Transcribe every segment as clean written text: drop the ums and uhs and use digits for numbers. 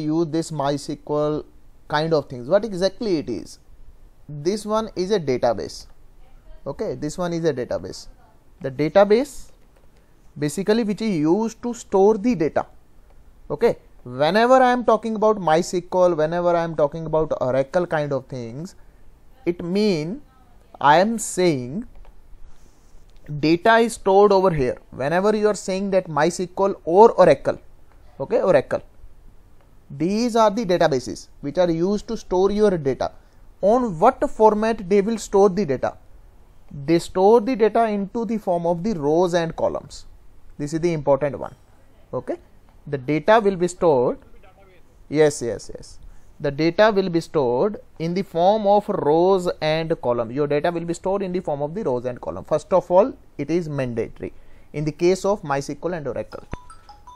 use this MySQL kind of things. What exactly it is? This one is a database. Okay, this one is a database. The database basically which is used to store the data. Okay, whenever I am talking about MySQL, whenever I am talking about Oracle kind of things, it means I am saying data is stored over here. Whenever you are saying that MySQL or Oracle, okay, Oracle, these are the databases which are used to store your data. On what format they will store the data? They store the data into the form of the rows and columns. This is the important one. Okay, the data will be stored. Yes. The data will be stored in the form of rows and column. Your data will be stored in the form of the rows and column. First of all, it is mandatory in the case of MySQL and Oracle.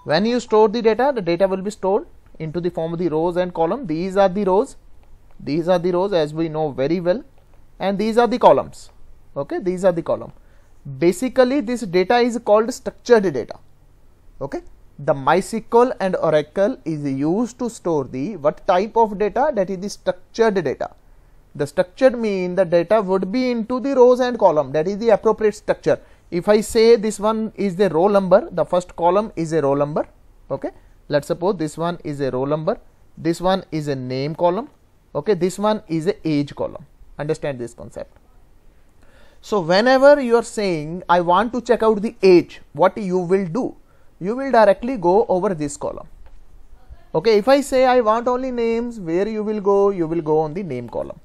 When you store the data will be stored into the form of the rows and column. These are the rows. These are the rows, as we know very well, and these are the columns. Okay, these are the column. Basically, this data is called structured data. Okay, the MySQL and Oracle is used to store the what type of data? That is the structured data. The structured mean the data would be into the rows and column. That is the appropriate structure. If I say this one is the roll number, the first column is a roll number. Okay, let's suppose this one is a roll number, this one is a name column. Okay, this one is a age column. Understand this concept. So whenever you are saying I want to check out the age, what you will do? You will directly go over this column. Okay, if I say I want only names, where you will go? You will go on the name column.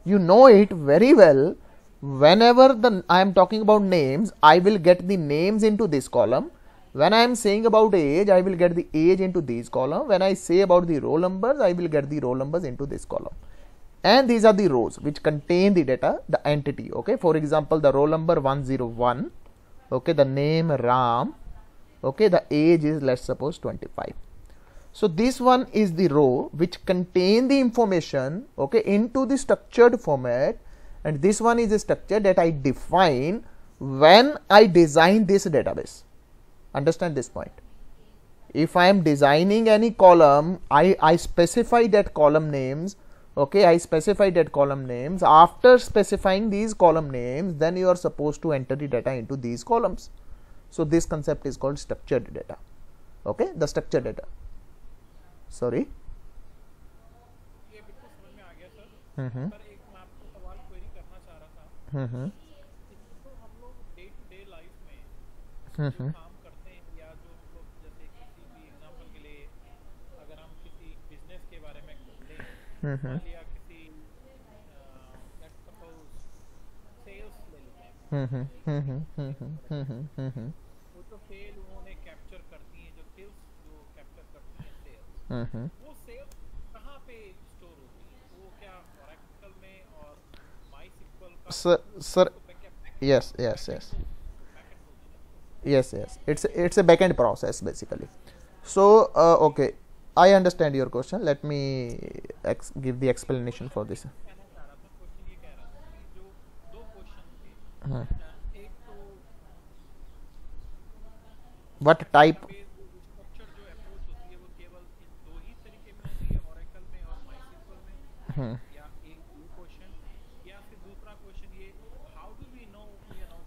You know it very well. Whenever I am talking about names, I will get the names into this column. When I am saying about age, I will get the age into this column. When I say about the roll numbers, I will get the roll numbers into this column. And these are the rows which contain the data, the entity. Okay, for example, the roll number 101. Okay, the name Ram. Okay, the age is, let's suppose, 25. So this one is the row which contain the information, okay, into the structured format, and this one is a structure that I define when I design this database. Understand this point. If I am designing any column, I specify that column names. Okay, I specify that column names. After specifying these column names, then you are supposed to enter the data into these columns. So this concept is called structured data. Okay, the structured data. Sorry. वो sales कहाँ पे store होती है? वो क्या Oracle में और MySQL का? Sir, yes. It's a backend process basically. So okay, I understand your question. Let me give the explanation for this. कहना चाह रहा था, क्वेश्चन ये कह रहा था कि जो दो क्वेश्चन थे, एक तो What type? स्ट्रक्चर जो अप्रोच होती है वो केवल इन दो ही तरीके में होती है, Oracle में और MySQL में, या एक ये क्वेश्चन, या फिर दूसरा क्वेश्चन ये, हाउ डू वी नो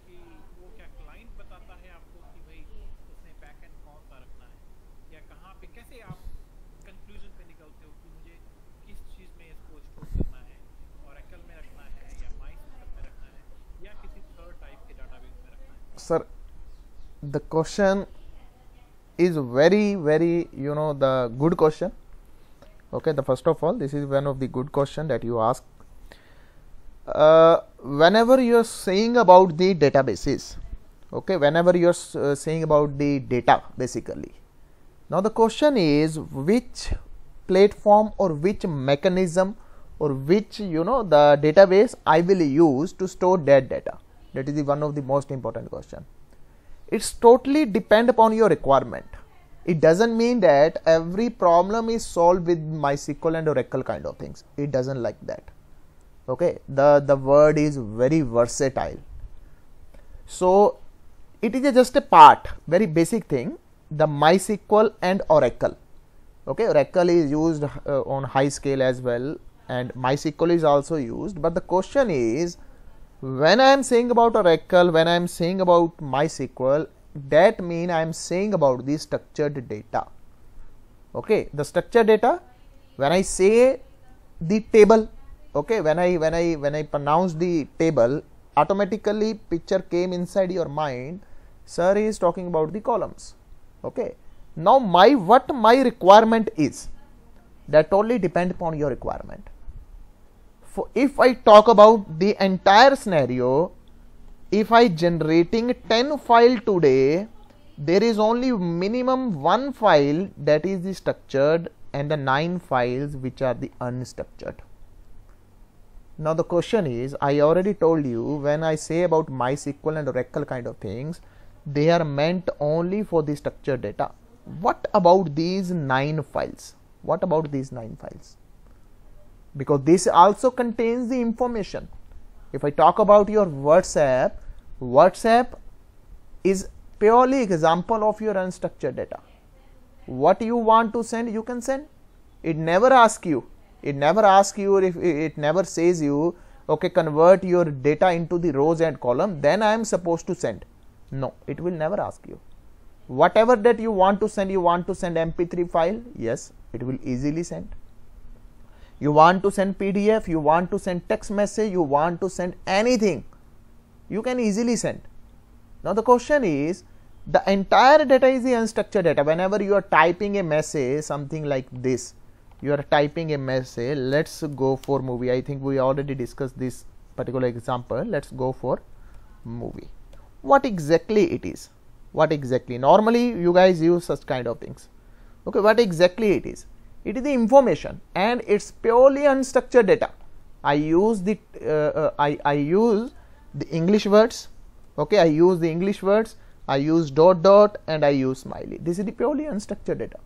कि वो क्या क्लाइंट बताता है आपको कि भाई उसने बैकएंड कौन सा रखना है, या कहाँ पे, कैसे आप कंक्लूजन पे निकलते हो कि मुझे किस चीज में इसको स्टोर करना है, Oracle में रखना है या MySQL में रखना है या किसी थर्ड टाइप के डेटाबेस में रखना है? Sir, the question is very the good question. Okay, the first of all, this is one of the good question that you ask. Whenever you are saying about the databases, okay, whenever you are saying about the data basically, now the question is which platform or which mechanism or which the database I will use to store that data. That is one of the most important question. It's totally depend upon your requirement. It doesn't mean that every problem is solved with MySQL and Oracle kind of things. It doesn't like that. Okay, the word is very versatile. So it is just a part, very basic thing. The MySQL and Oracle, Okay, Oracle is used on high scale as well, and MySQL is also used. But the question is, when I am saying about Oracle, when I am saying about MySQL, that mean I am saying about the structured data. Okay, the structured data, when I say the table, okay, when I pronounce the table, automatically picture came inside your mind, sir is talking about the columns. Okay, now what my requirement is, that totally depend upon your requirement. For if I talk about the entire scenario, if I generating 10 file today, there is only minimum 1 file that is the structured and the 9 files which are the unstructured. Now the question is, I already told you, when I say about MySQL and Oracle kind of things, they are meant only for the structured data. What about these 9 files? What about these 9 files? Because this also contains the information. If I talk about your WhatsApp, WhatsApp is purely example of your unstructured data. What you want to send, you can send. It never asks you. It never asks you, if it never says you, okay, convert your data into the rows and column, then I am supposed to send. No, it will never ask you. Whatever that you want to send MP3 file, yes, it will easily send. You want to send PDF, you want to send text message, you want to send anything, you can easily send. Now the question is, the entire data is the unstructured data. Whenever you are typing a message, something like this, you are typing a message, let's go for movie. I think we already discussed this particular example. Let's go for movie. What exactly it is? What exactly? Normally you guys use such kind of things. Okay, what exactly it is? It is the information, and it's purely unstructured data. I use the I use the English words. Okay, I use the English words, I use dot and I use smiley. This is the purely unstructured data.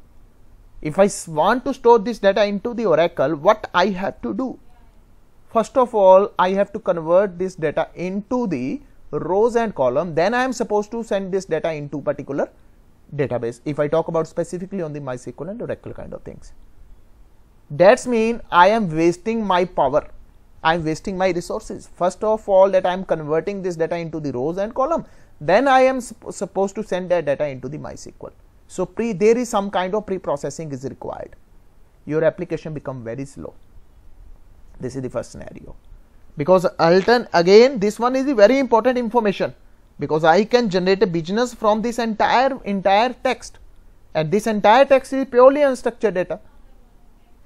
If I want to store this data into the Oracle, what I have to do? First of all, I have to convert this data into the rows and column. Then I am supposed to send this data into particular database. If I talk about specifically on the MySQL and Oracle kind of things, that's mean I am wasting my power. I am wasting my resources. First of all, that I am converting this data into the rows and column. Then I am supposed to send that data into the MySQL. So there is some kind of pre-processing is required. Your application become very slow. This is the first scenario. Because again, this one is the very important information, because I can generate a business from this entire text, and this entire text is purely unstructured data.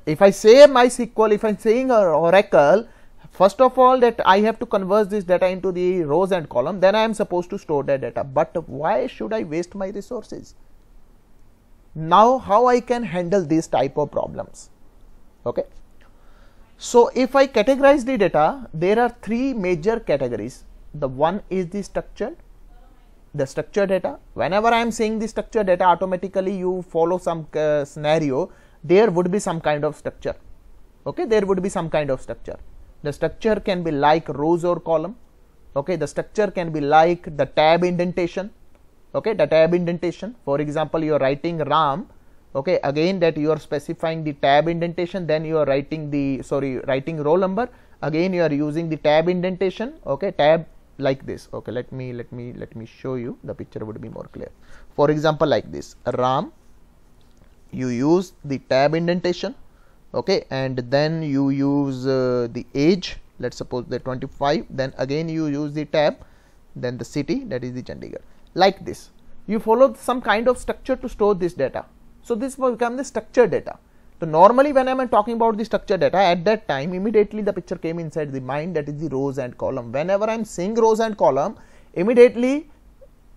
If I say MySQL, if I am saying Oracle, first of all that I have to convert this data into the rows and column, then I am supposed to store that data. But why should I waste my resources? Now how I can handle these type of problems? Okay. So if I categorize the data, there are 3 major categories. The one is the structured data. Whenever I am saying the structured data, automatically you follow some scenario, there would be some kind of structure. Okay, there would be some kind of structure. The structure can be like rows or column. Okay, the structure can be like the tab indentation. Okay, the tab indentation. For example, you are writing RAM. Okay, again that you are specifying the tab indentation, then you are writing writing roll number. Again you are using the tab indentation. Okay, tab like this. Okay, let me show you. The picture would be more clear. For example, like this, RAM. You use the tab indentation. Okay, and then you use the age. Let's suppose the 25. Then again you use the tab. Then the city, that is the Chandigarh. Like this, you follow some kind of structure to store this data. So this will become the structured data. So normally when I am talking about the structured data, at that time immediately the picture came inside the mind, that is the rows and column. Whenever I am saying rows and column, immediately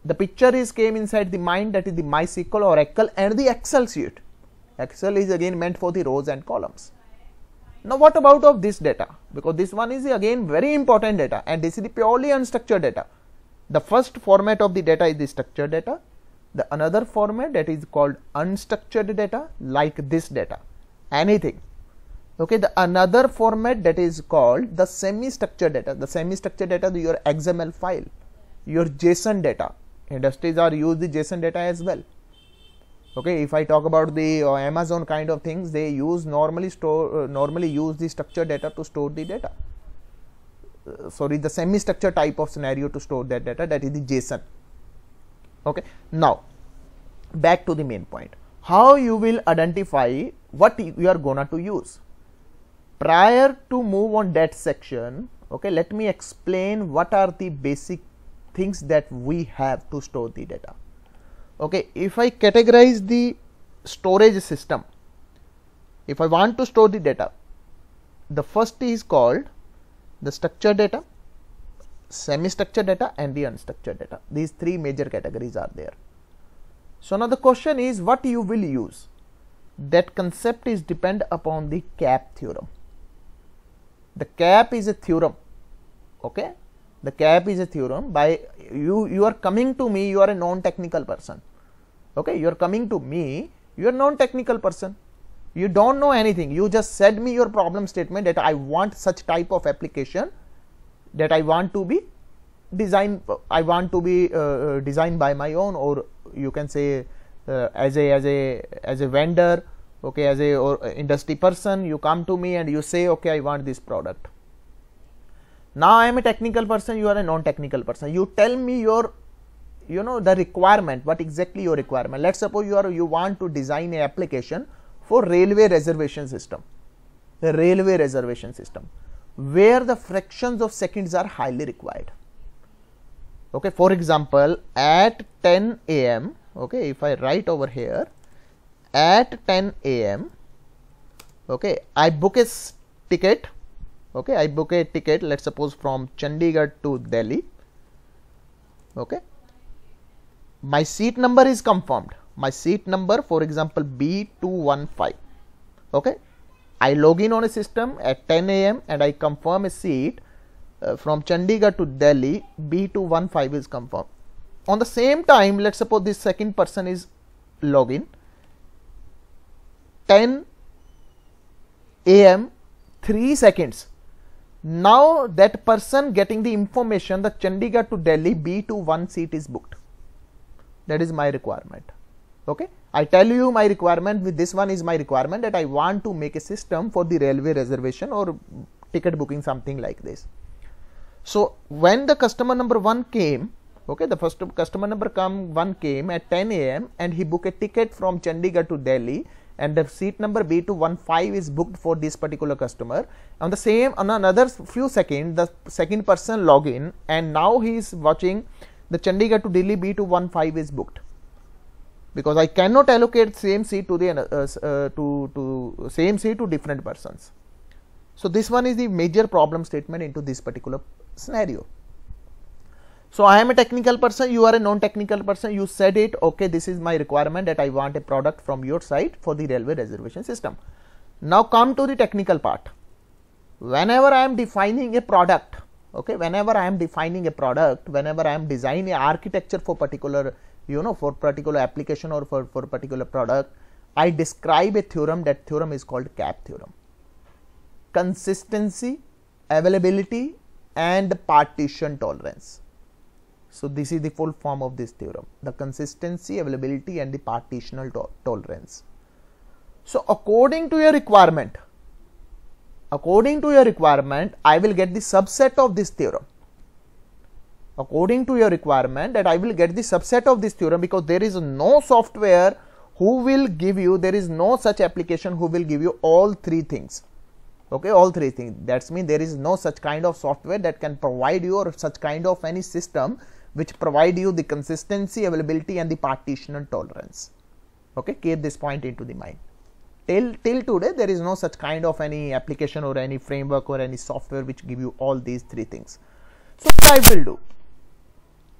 the picture came inside the mind, that is the MySQL, Oracle and the Excel sheet. Excel is again meant for the rows and columns. Now what about of this data? Because this one is again very important data, and this is the purely unstructured data. The first format of the data is the structured data. The another format that is called unstructured data, like this data, anything. Okay, the another format that is called the semi-structured data. The semi-structured data is your XML file, your JSON data. Industries are use the JSON data as well. Okay, if I talk about the Amazon kind of things, they use normally use the structured data to store the data. Sorry, the semi-structured type of scenario to store that data, that is the JSON. Okay, now back to the main point. How you will identify what you are gonna to use. Prior to move on that section, okay, let me explain what are the basic things that we have to store the data. Okay, if I categorize the storage system, if I want to store the data, the first is called the structured data, semi-structured data and the unstructured data. These three major categories are there. So now the question is what you will use. That concept is depend upon the CAP theorem. The CAP is a theorem. Okay, the CAP is a theorem. By you are coming to me, you are a non-technical person. Okay, you are coming to me, you are non-technical person. You don't know anything. You just said me your problem statement that I want such type of application, that I want to be designed. I want to be designed by my own, or you can say as a vendor. Okay, as a or industry person, you come to me and you say, okay, I want this product. Now I am a technical person, you are a non-technical person. You tell me your, the requirement, what exactly your requirement. Let's suppose you want to design a application for railway reservation system, the railway reservation system, where the fractions of seconds are highly required. Okay, for example, at 10 a.m. okay, if I write over here, at 10 a.m. okay, I book a ticket. Okay, I book a ticket, let's suppose from Chandigarh to Delhi. Okay, my seat number is confirmed. My seat number, for example, B215. Okay, I log in on a system at 10 a.m. and I confirm a seat from Chandigarh to Delhi. B215 is confirmed. On the same time, let's suppose this second person is login 10 a.m. 3 seconds. Now that person getting the information that Chandigarh to Delhi B21 seat is booked. That is my requirement. Okay, I tell you my requirement, with this one is my requirement, that I want to make a system for the railway reservation or ticket booking, something like this. So when the customer number 1 came, okay, the first customer number 1 came at 10 a.m. and he booked a ticket from Chandigarh to Delhi, and the seat number B215 is booked for this particular customer. On the same, on another few seconds, the second person log in and now he is watching the Chandigarh to Delhi B215 is booked, because I cannot allocate same seat to the same seat to different persons. So this one is the major problem statement into this particular scenario. So I am a technical person, you are a non-technical person, you said it, okay, this is my requirement that I want a product from your side for the railway reservation system. Now come to the technical part. Whenever I am defining a product, okay, whenever I am defining a product, whenever I am designing an architecture for particular, for particular application or for particular product, I describe a theorem. That theorem is called CAP theorem. Consistency, availability and partition tolerance. So this is the full form of this theorem, the consistency, availability and the partitional tolerance. So according to your requirement, I will get the subset of this theorem. According to your requirement, that I will get the subset of this theorem, because there is no software who will give you, there is no such application who will give you all three things. Okay, all three things. That means there is no such kind of software that can provide you, or such kind of any system which provide you the consistency, availability and the partitional tolerance. Okay, keep this point into the mind. Till today there is no such kind of any application or any framework or any software which give you all these three things. So what I will do,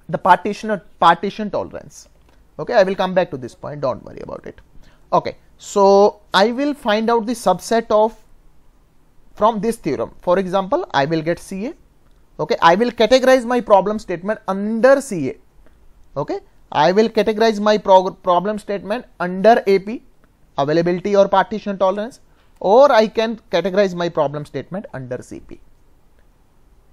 the partition tolerance. Okay, I will come back to this point, don't worry about it. Okay, so I will find out the subset of from this theorem. For example, I will get CA. Okay, I will categorize my problem statement under CA. Okay, I will categorize my problem statement under AP, availability or partition tolerance, or I can categorize my problem statement under CP.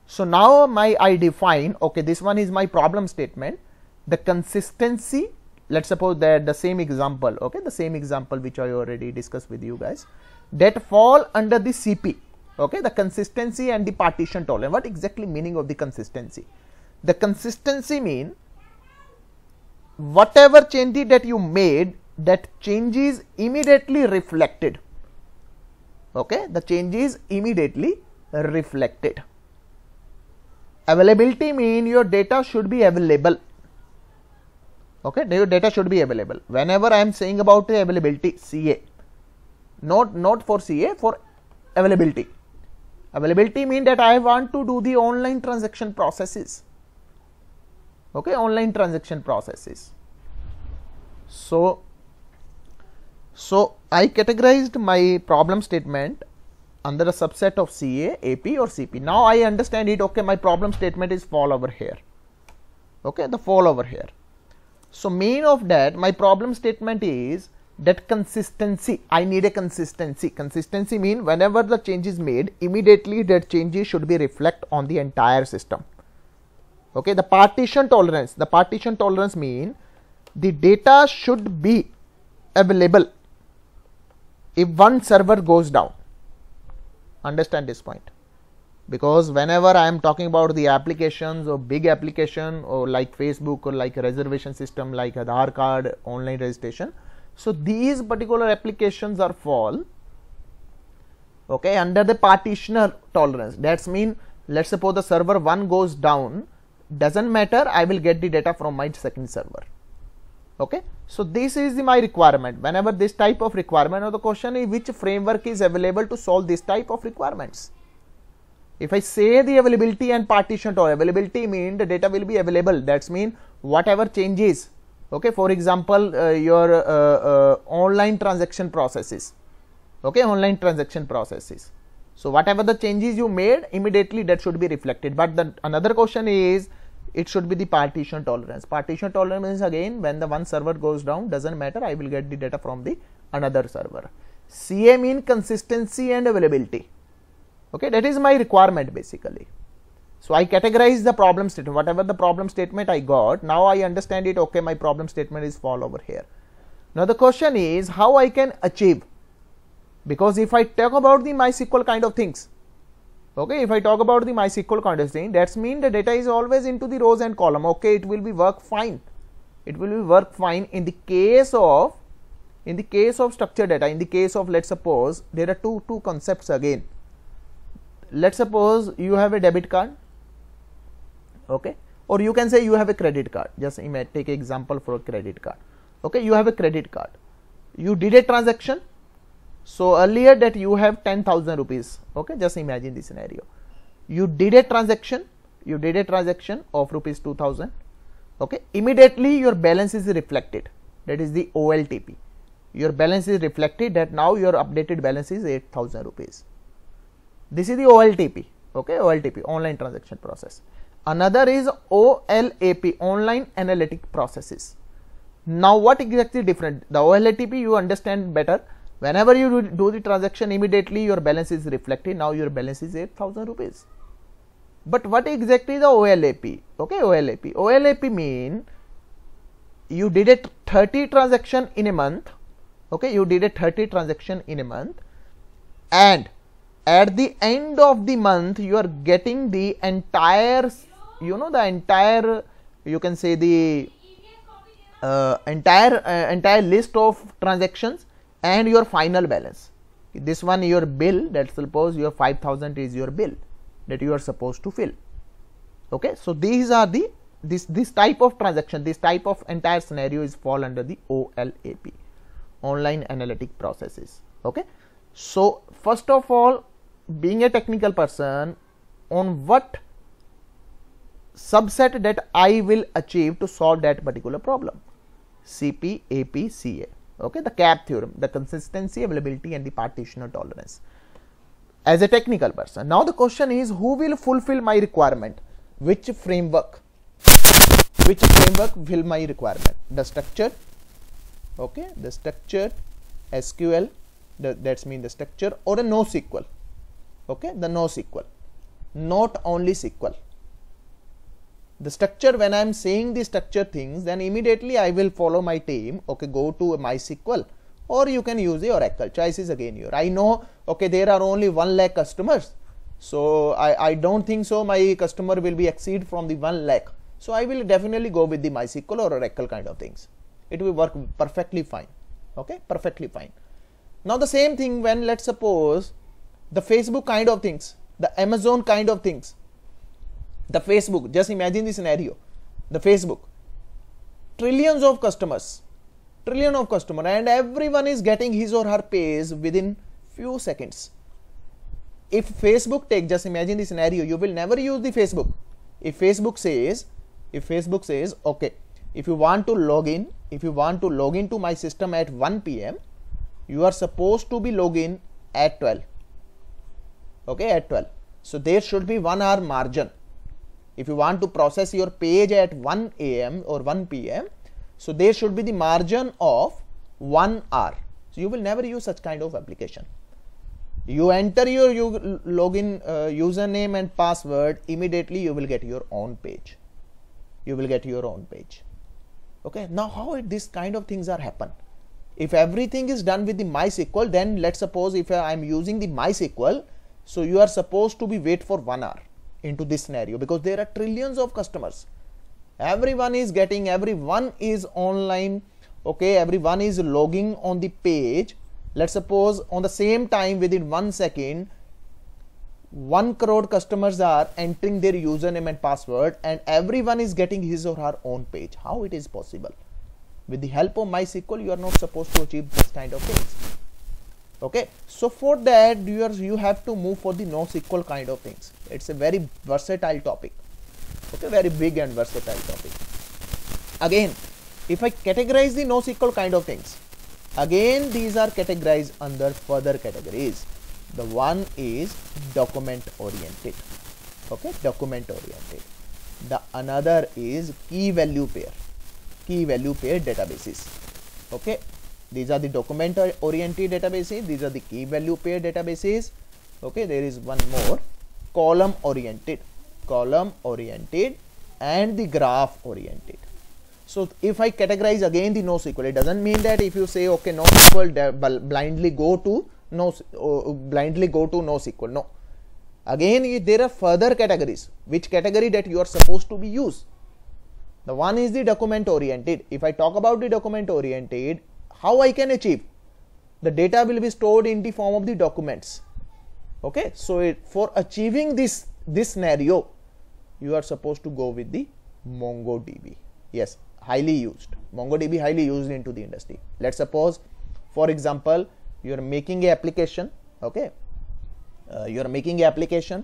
So now I define, okay, this one is my problem statement. The consistency, let's suppose that the same example, okay, the same example which I already discussed with you guys, that fall under the CP, okay, the consistency and the partition tolerance. What exactly meaning of the consistency? The consistency mean whatever changes that you made, that change is immediately reflected, okay, the change is immediately reflected. Availability mean your data should be available, okay, your data should be available. Whenever I am saying about the availability, CA, not for CA, for availability. Availability mean that I want to do the online transaction processes, okay, online transaction processes. So I categorized my problem statement under a subset of CA, AP or CP. Now I understand it, okay, my problem statement is fall over here, okay, the fall over here. So mean of that, my problem statement is that consistency, I need a consistency. Consistency mean whenever the change is made, immediately that changes should be reflect on the entire system, okay. The partition tolerance mean the data should be available if one server goes down. Understand this point, because whenever I am talking about the applications or big application or like Facebook or like a reservation system like Aadhaar card, online registration, so these particular applications are fall, okay, under the partitioner tolerance. That's mean, let's suppose the server 1 goes down, doesn't matter, I will get the data from my second server, okay. So this is my requirement. Whenever this type of requirement, or the question is which framework is available to solve this type of requirements. If I say the availability and partition tolerance, availability mean the data will be available, that's mean whatever changes, okay, for example your online transaction processes, okay, online transaction processes. So whatever the changes you made, immediately that should be reflected. But the another question is, it should be the partition tolerance. Partition tolerance is again when the one server goes down, doesn't matter, I will get the data from the another server. CA mean consistency and availability, okay, that is my requirement basically. So I categorize the problem statement, whatever the problem statement I got, now I understand it, okay, my problem statement is fall over here. Now the question is how I can achieve, because if I talk about the MySQL kind of things, okay, if I talk about the MySQL kind of thing, that's mean the data is always into the rows and column, okay, it will be work fine, it will be work fine in the case of structured data. In the case of, let's suppose there are two concepts again. Let's suppose you have a debit card, okay, or you can say you have a credit card. Just take an example for a credit card, okay, you have a credit card, you did a transaction. So earlier that you have 10,000 rupees, okay, just imagine this scenario, you did a transaction of rupees 2,000, okay, immediately your balance is reflected, that is the OLTP, your balance is reflected, that now your updated balance is 8,000 rupees. This is the OLTP, okay, OLTP, online transaction process. Another is OLAP, online analytic processes. Now what exactly different? The OLTP you understand better. Whenever you do the transaction, immediately your balance is reflected, now your balance is 8,000 rupees. But what exactly the OLAP? Okay, OLAP mean you did a 30 transaction in a month, okay, you did a 30 transaction in a month, and at the end of the month you are getting the entire, you know, the entire, you can say the entire list of transactions and your final balance. This one your bill, let's suppose your 5,000 is your bill that you are supposed to fill, okay. So these are the this type of transaction, this type of entire scenario is fall under the OLAP, online analytic processes, okay. So first of all, being a technical person, on what subset that I will achieve to solve that particular problem? CP, AP, CA, okay, the CAP theorem, the consistency, availability and the partitioner tolerance, as a technical person. Now the question is, who will fulfill my requirement? Which framework will my requirement? The structured, okay, the structured SQL, that's mean the structure, or a NoSQL, okay, the NoSQL, not only SQL, The structure, when I am saying the structure things, then immediately I will follow my team. Okay, go to MySQL, or you can use the Oracle. Choice is again here. I know, okay, there are only 1 lakh customers, so I don't think so my customer will be exceed from the 1 lakh. So I will definitely go with the MySQL or Oracle kind of things. It will work perfectly fine. Okay, perfectly fine. Now the same thing when, let's suppose, the Facebook kind of things, the Amazon kind of things, the Facebook, just imagine the scenario, the Facebook, trillions of customers, and everyone is getting his or her page within few seconds. If Facebook take, just imagine the scenario, you will never use the Facebook. If Facebook says, okay, if you want to log in to my system at 1 p.m, you are supposed to be login at 12. Okay, at 12. So there should be 1 hour margin. If you want to process your page at 1 a.m. or 1 p.m, so there should be the margin of 1 hour. So you will never use such kind of application. You enter your login username and password, immediately you will get your own page. Okay, now how this kind of things are happen? If everything is done with the MySQL, then let's suppose if I am using the MySQL, so you are supposed to be wait for 1 hour into this scenario, because there are trillions of customers. Everyone is online. Okay, everyone is logging on the page. Let's suppose on the same time, within 1 second, 1 crore customers are entering their username and password, and everyone is getting his or her own page. How it is possible? With the help of MySQL, you are not supposed to achieve this kind of things. Okay, so for that you have to move for the NoSQL kind of things. It's a very versatile topic. Okay, very big and versatile topic. Again, if I categorize the NoSQL kind of things, again these are categorized under further categories. The one is document oriented. Okay, document oriented. The another is key value pair databases. Okay, these are the document oriented databases, these are the key value pair databases. Okay, there is one more, column oriented and the graph oriented. So if I categorize again the NoSQL, it doesn't mean that if you say okay NoSQL, blindly go to NoSQL. No, again there are further categories. Which category that you are supposed to be used? The one is the document oriented. If I talk about the document oriented, how I can achieve? The data will be stored in the form of the documents. Okay, so for achieving this scenario, you are supposed to go with the MongoDB. Yes, highly used. MongoDB highly used into the industry. Let's suppose, for example, you are making a application. Okay, you are making a application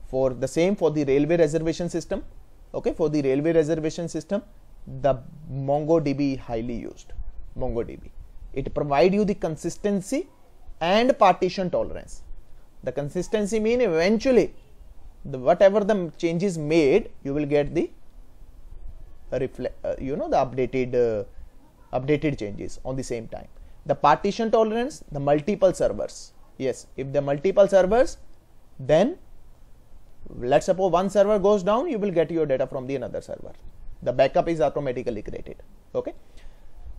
for the same for the railway reservation system. Okay, for the railway reservation system, the MongoDB highly used. MongoDB, it provides you the consistency and partition tolerance. The consistency means eventually whatever the changes made, you will get the the updated changes on the same time. The partition tolerance, the multiple servers. Yes, if the multiple servers, then let's suppose one server goes down, you will get your data from the another server. The backup is automatically created. Okay,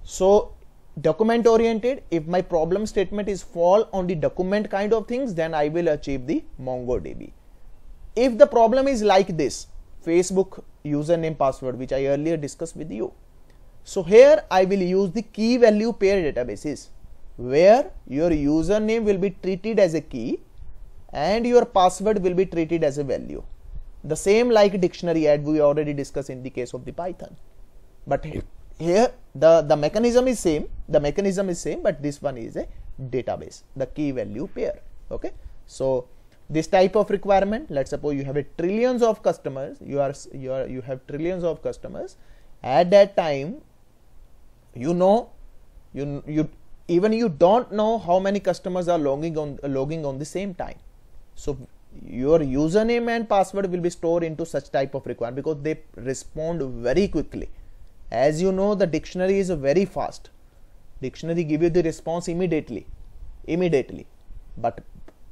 so document oriented, if my problem statement is fall on the document kind of things, then I will achieve the MongoDB. If the problem is like this, Facebook username password, which I earlier discussed with you, so here I will use the key value pair databases, where your username will be treated as a key and your password will be treated as a value. The same like dictionary, as we already discussed in the case of the Python. But here the mechanism is same, but this one is a database, the key value pair. Okay, so this type of requirement, let's suppose you have a trillions of customers, you have trillions of customers. At that time, you don't know how many customers are logging on the same time. So your username and password will be stored into such type of requirement, because they respond very quickly. As you know, the dictionary is very fast. Dictionary give you the response immediately. But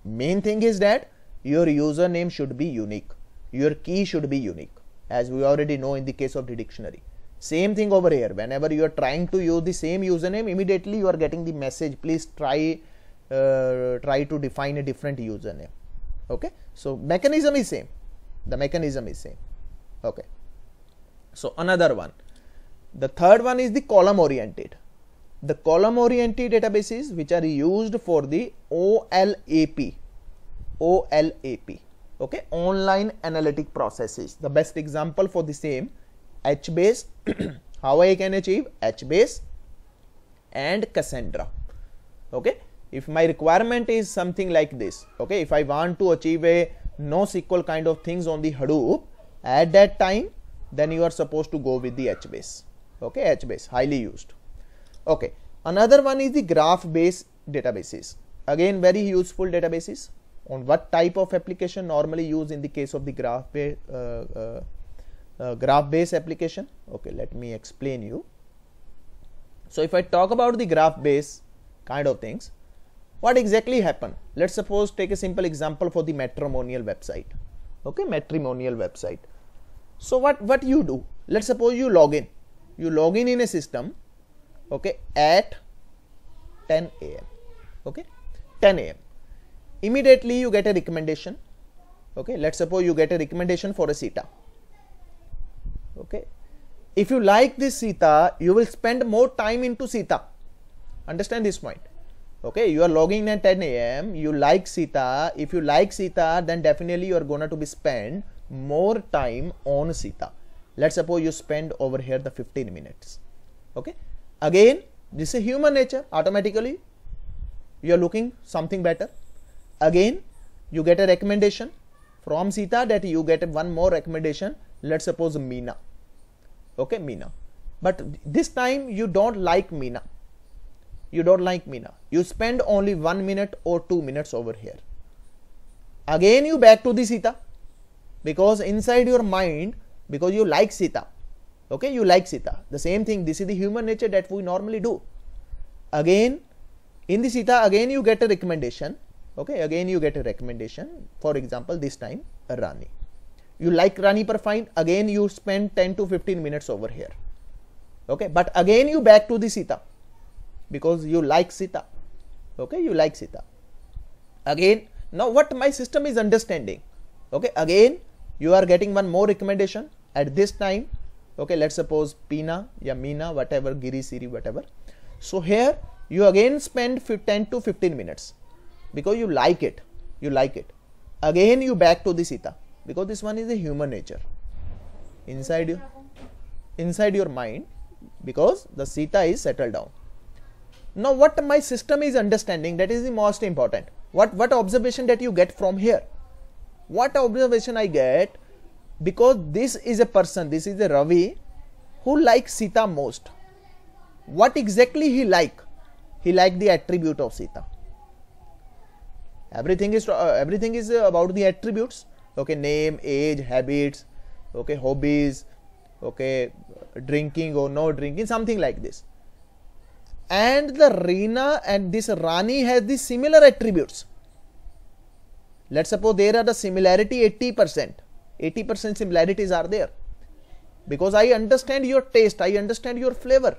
main thing is that your username should be unique, your key should be unique. as we already know in the case of the dictionary. Same thing over here. Whenever you are trying to use the same username, immediately you are getting the message, please try to define a different username. Okay, so mechanism is same, the mechanism is same. Okay, so another one, the third one is the column oriented. The column oriented databases which are used for the OLAP, okay, online analytic processes. The best example for the same, HBase, how I can achieve HBase and Cassandra. Okay, if my requirement is something like this, okay, if I want to achieve a NoSQL kind of things on the Hadoop, at that time, then you are supposed to go with the HBase. Okay, HBase, highly used. Okay, another one is the graph-based databases. Again, very useful databases. On what type of application normally used in the case of the graph-based application? Okay, let me explain you. So if I talk about the graph-based kind of things, what exactly happen? Let's suppose take a simple example for the matrimonial website. Okay, matrimonial website. So what you do? Let's suppose you log in. You log in a system, okay, at 10 a.m. Okay, 10 a.m. Immediately you get a recommendation. Okay, let's suppose you get a recommendation for a Sita. Okay, if you like this Sita, you will spend more time into Sita. Understand this point. Okay, you are logging in at 10 a.m. You like Sita. If you like Sita, then definitely you are going to be spend more time on Sita. Let's suppose you spend over here the 15 minutes. Okay, again, this is human nature. Automatically you are looking something better. Again, you get a recommendation from Sita, that you get one more recommendation. Let's suppose Meena. Okay, Meena. But this time you don't like Meena. You don't like Meena. You spend only 1 minute or 2 minutes over here. Again you back to the Sita, because inside your mind, because you like Sita. Okay, you like Sita. The same thing, this is the human nature that we normally do. Again, in the Sita, again you get a recommendation. Okay, again you get a recommendation. For example, this time Rani. You like Rani per fine. Again you spend 10 to 15 minutes over here. Okay, but again you back to the Sita, because you like Sita. Okay, you like Sita. Again, now what my system is understanding. Okay, again you are getting one more recommendation at this time. Okay, let's suppose Pina, ya Meena, whatever, Giri, Siri, whatever. So here you again spend 10 to 15 minutes, because you like it. You like it. Again you back to the Sita, because this one is a human nature inside your mind, because the Sita is settled down. Now what my system is understanding, that is the most important. What observation that you get from here? What observation I get? Because this is a person, this is a Ravi who likes Sita most. What exactly he like? He like the attribute of Sita. Everything is about the attributes. Okay, name, age, habits, okay, hobbies, okay, drinking or no drinking, something like this. And the Reena and this Rani has the similar attributes. Let's suppose there are the similarity 80%. 80% similarities are there, because I understand your taste, I understand your flavor.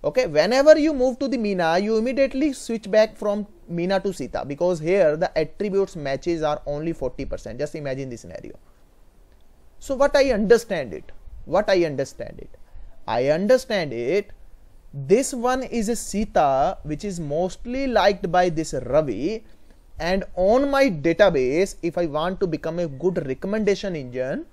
Okay, whenever you move to the Meena, you immediately switch back from Meena to Sita, because here the attributes matches are only 40%. Just imagine this scenario. So what I understand it? I understand it. This one is a Sita which is mostly liked by this Ravi, and on my database, if I want to become a good recommendation engine,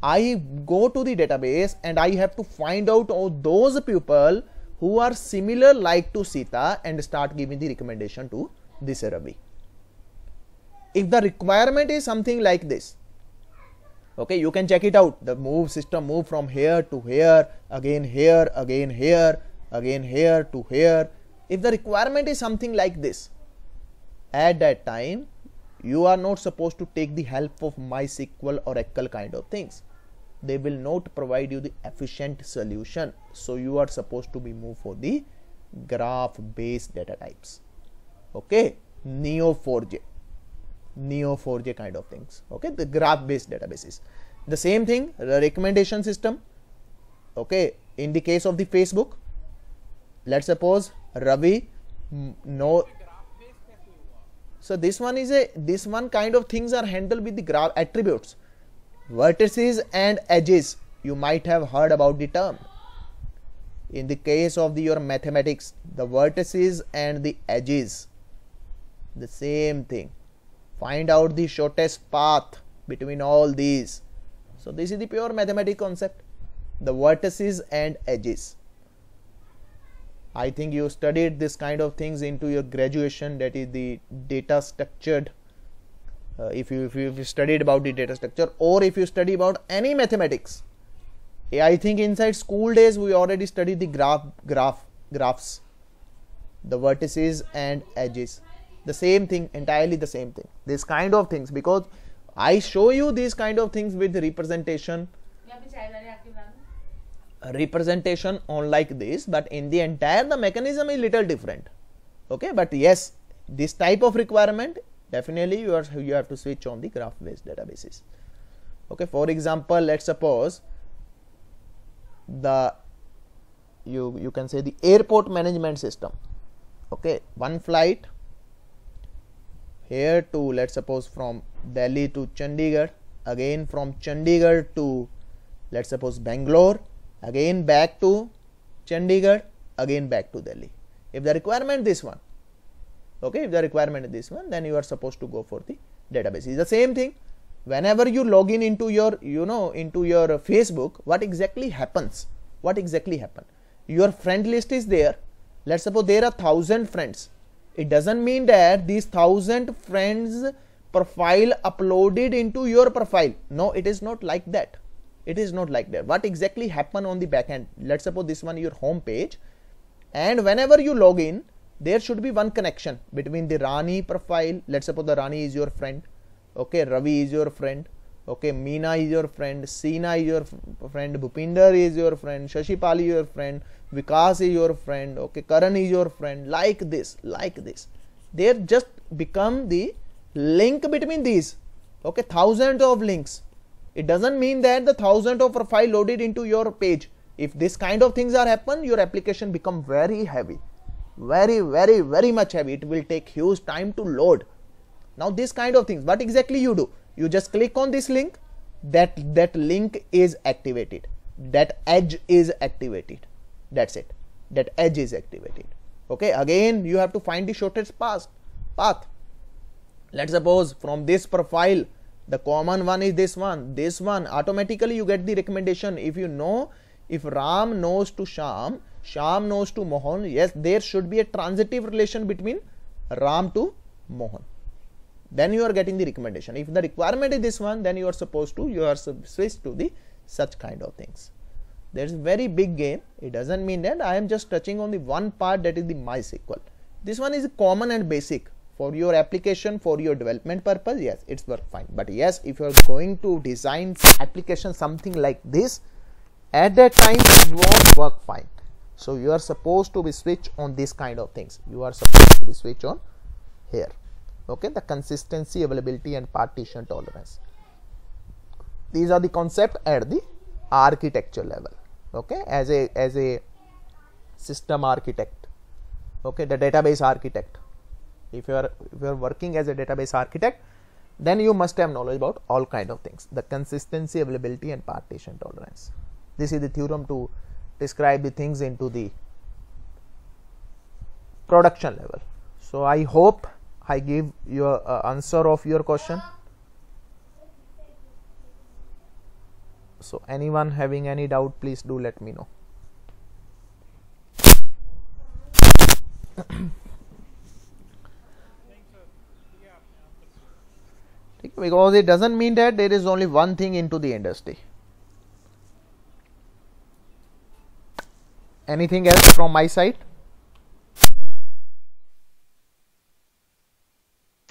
I go to the database and I have to find out all those people who are similar like to Sita and start giving the recommendation to this Ravi. If the requirement is something like this, okay, you can check it out. The move system move from here to here, again here, again here, again here to here. If the requirement is something like this, at that time you are not supposed to take the help of MySQL, Oracle kind of things. They will not provide you the efficient solution. So you are supposed to be moved for the graph based data types. Okay, Neo4j kind of things. Okay, the graph based databases. The same thing, the recommendation system. Okay, in the case of the Facebook, let's suppose Ravi no. Graph base कैसे हुआ? So this one kind of things are handled with the graph attributes, vertices and edges. You might have heard about the term. In the case of your mathematics, the vertices and the edges, the same thing. Find out the shortest path between all these. So this is the pure mathematical concept, the vertices and edges. I think you studied this kind of things into your graduation, that is the data structured. If you studied about the data structure, or if you study about any mathematics, I think inside school days we already studied the graphs, the vertices and edges. The same thing, entirely the same thing. This kind of things, because I show you these kind of things with representation on like this, but in the entire the mechanism is little different. Okay, but yes, this type of requirement definitely you have to switch on the graph based databases. Okay, for example, let's suppose you can say the airport management system. Okay, one flight here to, let's suppose, from Delhi to Chandigarh, again from Chandigarh to, let's suppose, Bangalore, again back to Chandigarh, again back to Delhi. If the requirement this one, okay, if the requirement is this one, then you are supposed to go for the database. It's the same thing. Whenever you log in into your into your Facebook, what exactly happens? Your friend list is there. Let's suppose there are 1,000 friends. It doesn't mean that these 1,000 friends profile uploaded into your profile. No, it is not like that. It is not like that. What exactly happen on the back end? Let's suppose this one your home page, and whenever you log in, there should be one connection between the Rani profile. Let's suppose the Rani is your friend. Okay, Ravi is your friend. Okay, Meena is your friend. Seena is your friend. Bhupinder is your friend. Shashipal is your friend. Vikas is your friend. Okay, Karan is your friend. Like this. There just become the link between these. Okay, thousands of links. It doesn't mean that the thousands of profile loaded into your page. If this kind of things are happen, your application become very heavy, very much heavy. It will take huge time to load. Now this kind of things, what exactly you do? You just click on this link, that link is activated, that edge is activated. That's it. That edge is activated. Okay, again you have to find the shortest path. Let's suppose from this profile, the common one is this one, automatically you get the recommendation. If you know, if Ram knows to Sham, Sham knows to Mohan, yes, there should be a transitive relation between Ram to Mohan. Then you are getting the recommendation. If the requirement is this one, then you are supposed to switch to the such kind of things. There is very big game. It doesn't mean that I am just touching on the one part, that is the MySQL. This one is common and basic for your application, for your development purpose. Yes, it's work fine. But yes, if you are going to design application something like this, at that time it won't work fine. So you are supposed to be switch on this kind of things. You are supposed to be switch on here. Okay, the consistency, availability and partition tolerance. These are the concept at the architecture level. Okay, as a system architect. Okay, the database architect. If you are working as a database architect, then you must have knowledge about all kind of things. The consistency, availability and partition tolerance. This is the theorem to describe the things into the production level. So I hope I give you answer of your question. So anyone having any doubt, please do let me know. Because it doesn't mean that there is only one thing into the industry. Anything else from my side?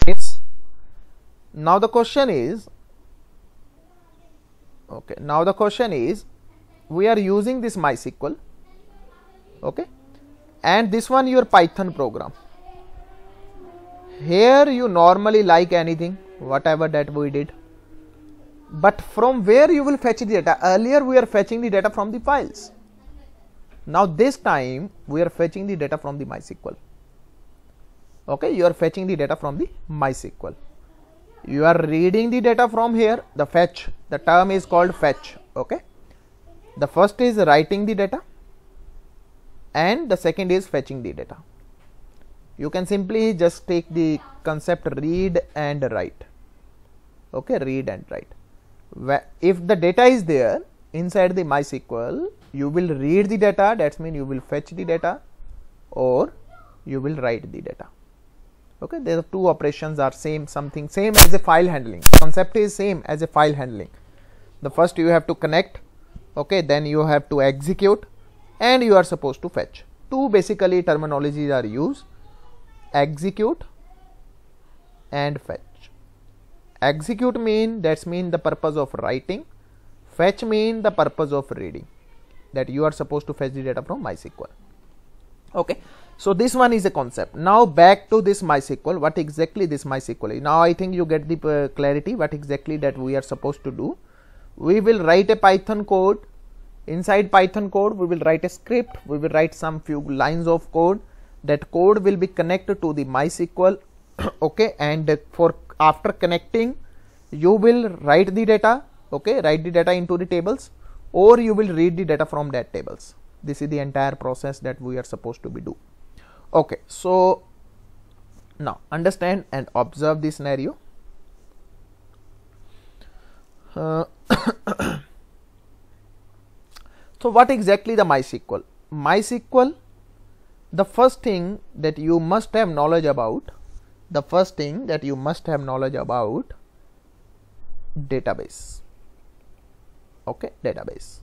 Yes. Now the question is, okay, now the question is, we are using this MySQL, okay, and this one your Python program. Here you normally like anything, whatever that we did. But from where you will fetch the data? Earlier we are fetching the data from the files. Now this time we are fetching the data from the MySQL. Okay, you are fetching the data from the MySQL. You are reading the data from here. The fetch, the term is called fetch. Okay, the first is writing the data and the second is fetching the data. You can simply just take the concept read and write. Okay, read and write. If the data is there inside the MySQL, you will read the data, that means you will fetch the data, or you will write the data. Okay, the two operations are same, something same as a file handling. Concept is same as a file handling. The first you have to connect, okay, then you have to execute, and you are supposed to fetch. Two basically terminologies are used: execute and fetch. Execute mean, that's mean the purpose of writing. Fetch mean the purpose of reading, that you are supposed to fetch the data from MySQL. Okay, so this one is a concept. Now back to this MySQL, what exactly this MySQL is. Now I think you get the clarity what exactly that we are supposed to do. We will write a Python code. Inside Python code we will write a script. We will write some few lines of code. That code will be connected to the MySQL. Okay, and for after connecting you will write the data. Okay, write the data into the tables, or you will read the data from that tables. This is the entire process that we are supposed to be do. Okay, so now understand and observe this scenario. So what exactly the MySQL? MySQL, the first thing that you must have knowledge about, database. Okay, database.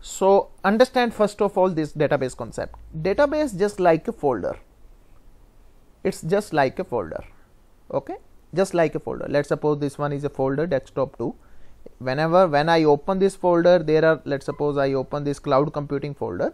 So understand first of all this database concept. Database just like a folder. It's just like a folder. Okay, just like a folder. Let's suppose this one is a folder, desktop 2. When I open this folder, there are, let's suppose I open this cloud computing folder,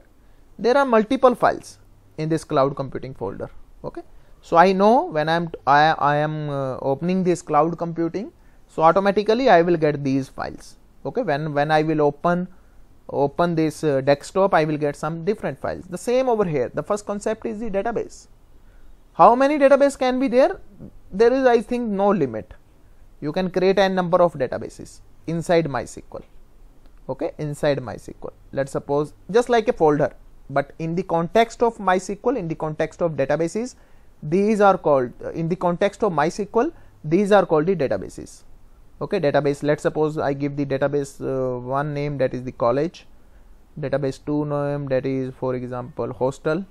there are multiple files in this cloud computing folder. Okay, so I know when I am opening this cloud computing, so automatically I will get these files. Okay, when I will open this desktop, I will get some different files. The same over here. The first concept is the database. How many database can be there? There is, I think, no limit. You can create a number of databases inside MySQL. Okay, inside MySQL. Let's suppose just like a folder, but in the context of MySQL, in the context of databases, these are called, in the context of MySQL, these are called the databases. Okay, database, let's suppose I give the database one name, that is the college, database 2 name, that is for example hostel.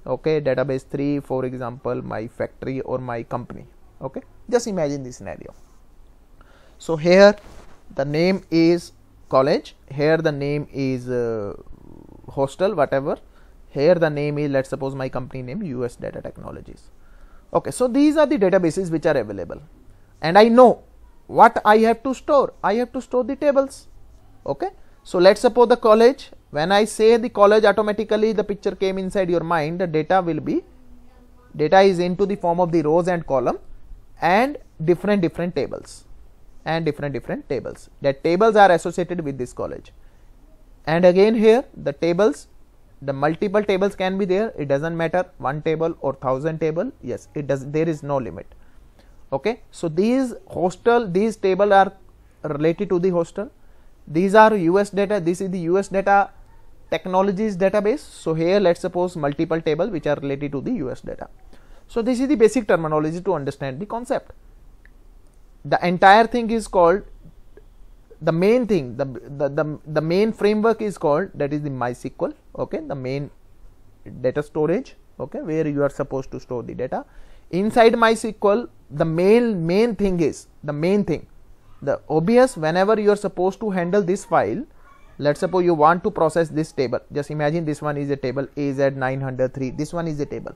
Okay, database 3 for example my factory or my company. Okay, just imagine this scenario. So here the name is college, here the name is hostel, whatever. Here the name is, let's suppose my company name, US Data Technologies. Okay, so these are the databases which are available, and I know what I have to store. I have to store the tables. Okay, so let's suppose the college, when I say the college, automatically the picture came inside your mind. The data will be, data is into the form of the rows and column and different tables, and different tables. That tables are associated with this college. And again here the tables, the multiple tables can be there. It doesn't matter, one table or 1000 table. Yes, it does, there is no limit. Okay, so these hostel, these table are related to the hostel. These are US data. This is the US Data Technologies database. So here let's suppose multiple table which are related to the US data. So this is the basic terminology to understand the concept. The entire thing is called, the main thing, the main framework is called, that is the MySQL. Okay, the main data storage. Okay, where you are supposed to store the data. Inside MySQL, the main thing is, the obvious, whenever you are supposed to handle this file, let's suppose you want to process this table. Just imagine this one is a table AZ903. This one is a table.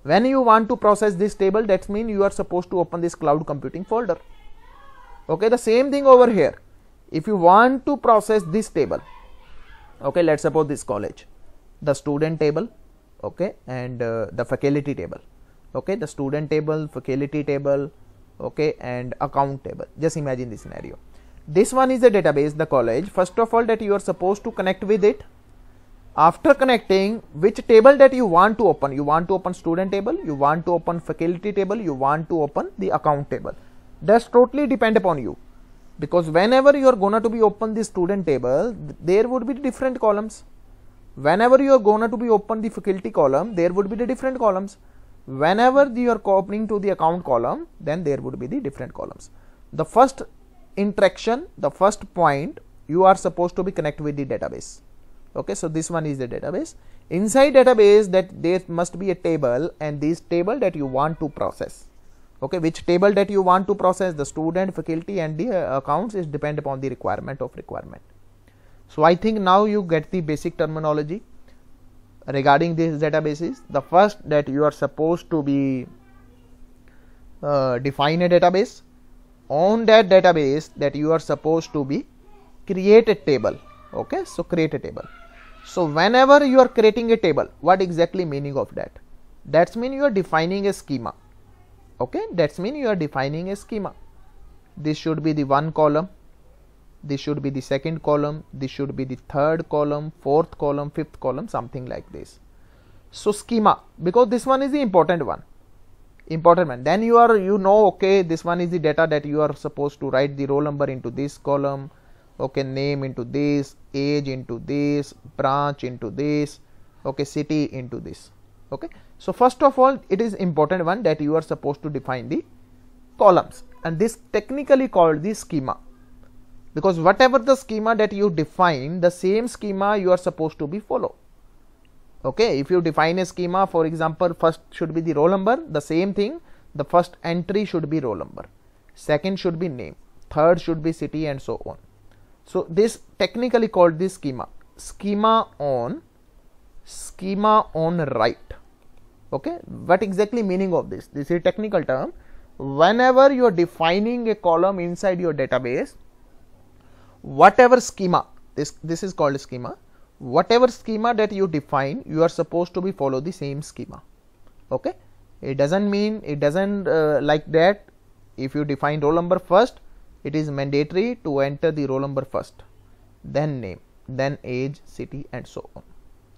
When you want to process this table, that means you are supposed to open this cloud computing folder. Okay, the same thing over here. If you want to process this table, okay, let's suppose this college, the student table, okay, and the faculty table. Okay, the student table, faculty table, okay, and account table. Just imagine this scenario. This one is a database, the college. First of all, that you are supposed to connect with it. After connecting, which table that you want to open? You want to open student table, you want to open faculty table, you want to open the account table. That's totally depend upon you, because whenever you are gonna to be open the student table, there would be different columns. Whenever you are gonna to be open the faculty column, there would be the different columns. Whenever you are opening to the account column, then there would be the different columns. The first interaction, the first point, you are supposed to be connect with the database. Okay, so this one is the database. Inside database, that there must be a table, and this table that you want to process. Okay, which table that you want to process, the student, faculty, and the accounts, is depend upon the requirement of requirement. So I think now you get the basic terminology regarding these databases. The first, that you are supposed to be define a database. On that database, that you are supposed to be create a table. Okay, so create a table. So whenever you are creating a table, what exactly meaning of that? That's mean you are defining a schema. Okay, that's mean you are defining a schema. This should be the one column, this should be the second column, this should be the third column, fourth column, fifth column, something like this. So schema, because this one is the important one. Then you know, okay, this one is the data that you are supposed to write the roll number into this column, okay, name into this, age into this, branch into this, okay, city into this. Okay, so first of all, it is important one that you are supposed to define the columns, and this technically called the schema, because whatever the schema that you define, the same schema you are supposed to be follow. Okay, if you define a schema, for example, first should be the roll number, the same thing, the first entry should be roll number, second should be name, third should be city, and so on. So this technically called the schema. Schema on write. Okay, what exactly meaning of this? This is a technical term. Whenever you are defining a column inside your database, whatever schema, this is called schema. Whatever schema that you define, you are supposed to be follow the same schema. Okay, it doesn't mean, it doesn't like that. If you define roll number first, it is mandatory to enter the roll number first, then name, then age, city, and so on.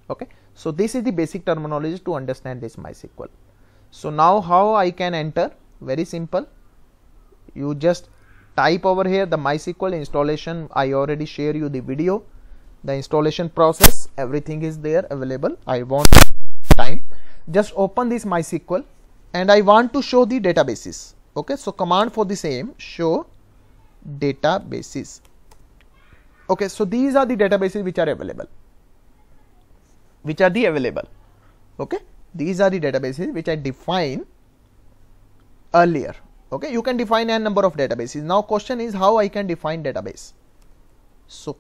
Okay, so this is the basic terminology to understand this MySQL. So now how I can enter? Very simple. You just type over here the MySQL installation. I already share you the video, the installation process, everything is there available. I want time. Just open this MySQL, and I want to show the databases. Okay, so command for the same, show databases. Okay, so these are the databases which are available. Okay, these are the databases which I define earlier. Okay, you can define a number of databases. Now question is how I can define database. So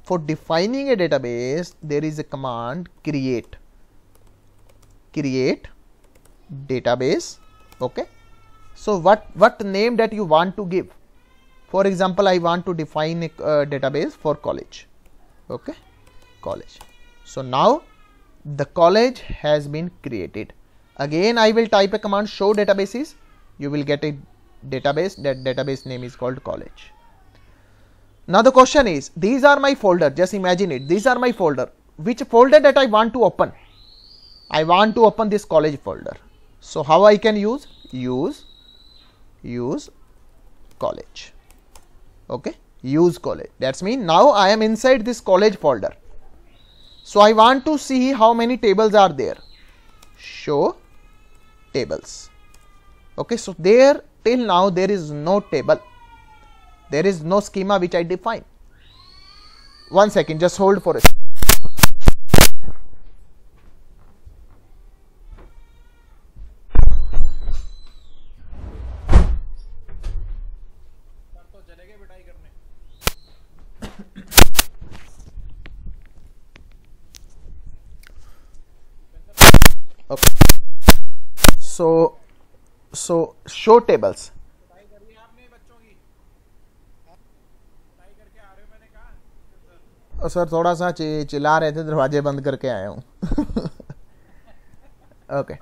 for defining a database, there is a command create database. Okay, so what name that you want to give? For example, I want to define a database for college. Okay, college. So now the college has been created. Again, I will type a command show databases. You will get a database. That database name is called college. Now the question is, these are my folder. Just imagine it. These are my folder. Which folder that I want to open? I want to open this college folder. So how I can use college. Okay, use college. That's mean now I am inside this college folder. So I want to see how many tables are there. Show tables. Okay, so there till now there is no table. There is no schema which I define. 1 second, just hold for a second. Okay. So show tables. Sir थोड़ा सा चिल्ला रहे थे, दरवाजे बंद करके आया हूँ. ओके,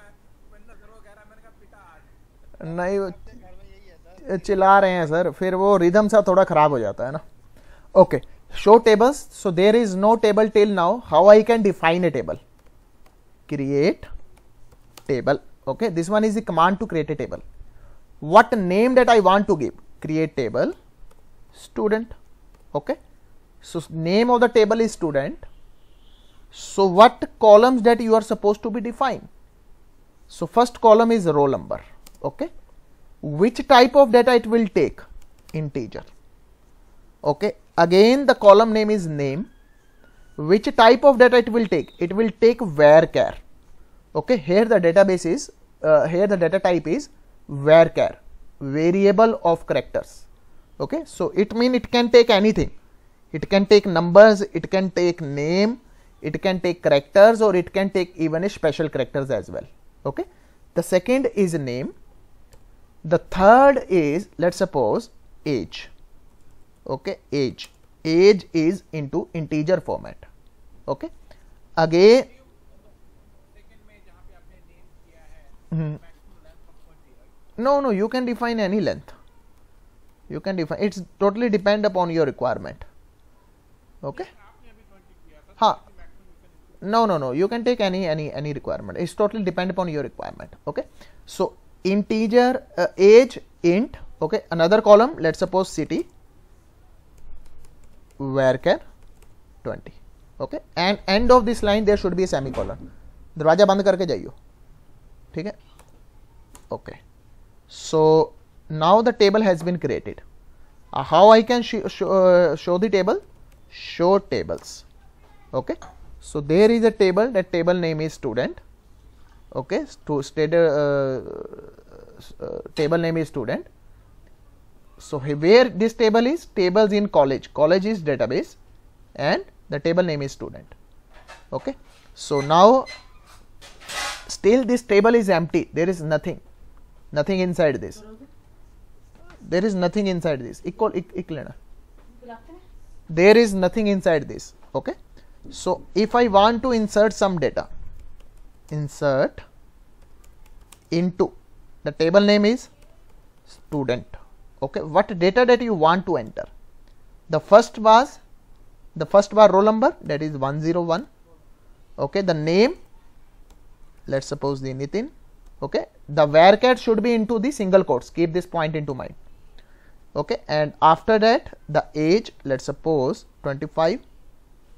नहीं चिल्ला रहे हैं सर, फिर वो रिदम सा थोड़ा खराब हो जाता है ना. Okay, show tables. So there is no table till now. How I can define a table? Create table. Okay, this one is the command to create a table. What name that I want to give? Create table student. Okay, so name of the table is student. So what columns that you are supposed to be defined? So first column is roll number. Okay, which type of data it will take? Integer. Okay, again the column name is name. Which type of data it will take? It will take varchar. Okay, here the database is here the data type is varchar, variable of characters. Okay, so it means it can take anything. It can take numbers, it can take name, it can take characters, or it can take even a special characters as well. Okay, the second is name. The third is, let's suppose, age. Okay, age is into integer format. Okay, again no, you can define any length. You can define, it's totally depend upon your requirement. Okay, ha, no, you can take any requirement. It's totally depend upon your requirement. Okay, so integer age int. Okay, another column, let's suppose city, varchar 20. Okay, and end of this line there should be a semicolon. दरवाजा बंद करके जाइयो. ठीक है. Okay, so now the table has been created. How I can show the table? Show tables. Okay, so there is a table. That table name is student. Okay, table name is student. So where this table is? Tables in college. College is database, and the table name is student. Okay, so now still this table is empty. There is nothing inside this. There is nothing inside this. There is nothing inside this. Okay, so if I want to insert some data, insert into, the table name is student. Okay, what data that you want to enter? The first was roll number, that is 101. Okay, the name, let's suppose the Nitin. Okay, the varchar should be into the single quotes. Keep this point into mind. Okay, and after that the age, let's suppose 25.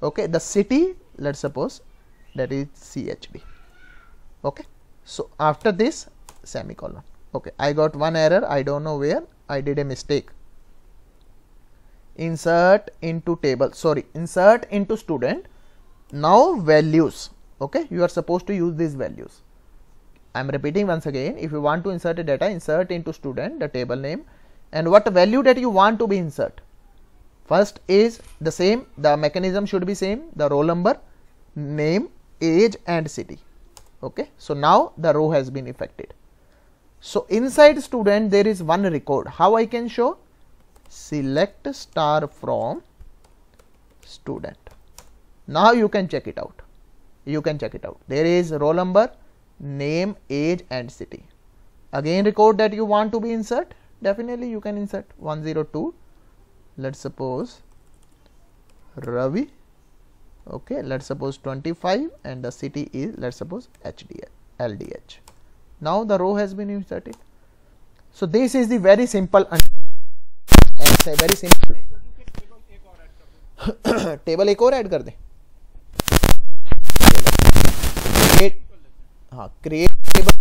Okay, the city, let's suppose that is CHB. Okay, so after this semicolon. Okay, I got one error. I don't know where I did a mistake. Insert into table, sorry, insert into student. Now values. Okay, you are supposed to use these values. I am repeating once again. If you want to insert a data, insert into student, the table name, and what value that you want to be insert. First is the same, the mechanism should be same, the roll number, name, age and city. Okay, so now the row has been affected. So inside student there is one record. How I can show? Select star from student. Now you can check it out. You can check it out. There is roll number, name, age and city. Again record that you want to be insert. Definitely you can insert 102. Let's suppose Ravi. Okay, let's suppose 25 and the city is, let's suppose LDH. Now the row has been inserted. So this is the very simple and very simple. Table एक और add कर दे. हाँ, create table.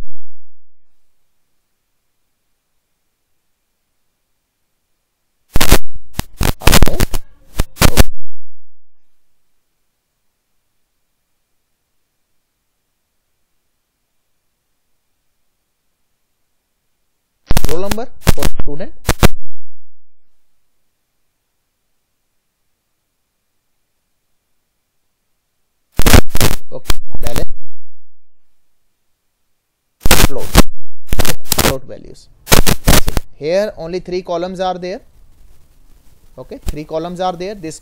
Roll number for student. Okay, float values. That's it. Here only 3 columns are there. Okay, 3 columns are there. This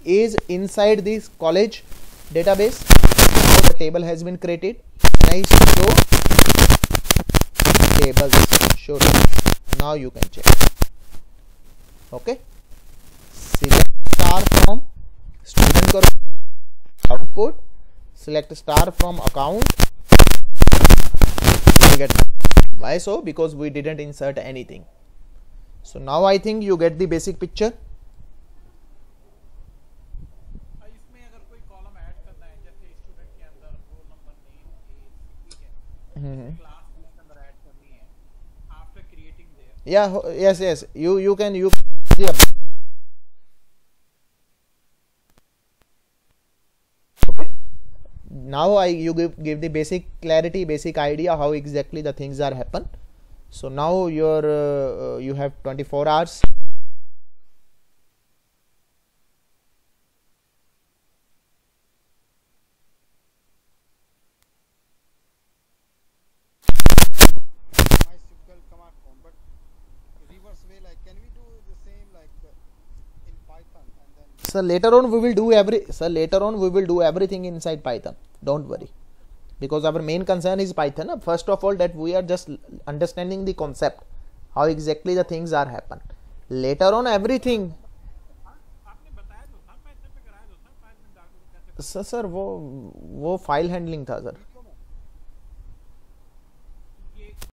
is inside this college database. Now the table has been created. Nice. Show tables. Show tables. now you can check. Okay, select star from student करो output, select star from account, you will get. Why so? Because we didn't insert anything. So now I think you get the basic picture. इसमें अगर कोई column add करना है जैसे student के अंदर roll number name as ठीक है क्लास भी इसके अंदर ऐड करनी है after creating there Yeah, yes, you can see now you give the basic clarity, basic idea how exactly the things are happen. So now you have 24 hours. MySQL command form, but reverse way, like can we do the same like in Python and then So later on we will do everything inside Python. Don't worry, because our main concern is Python. First of all, that we are just understanding the concept, how exactly the things are happen. Later on everything. आपने बताया तो था Python पे कराया तो था file में डाल के कैसे सर वो फाइल हैंडलिंग था सर.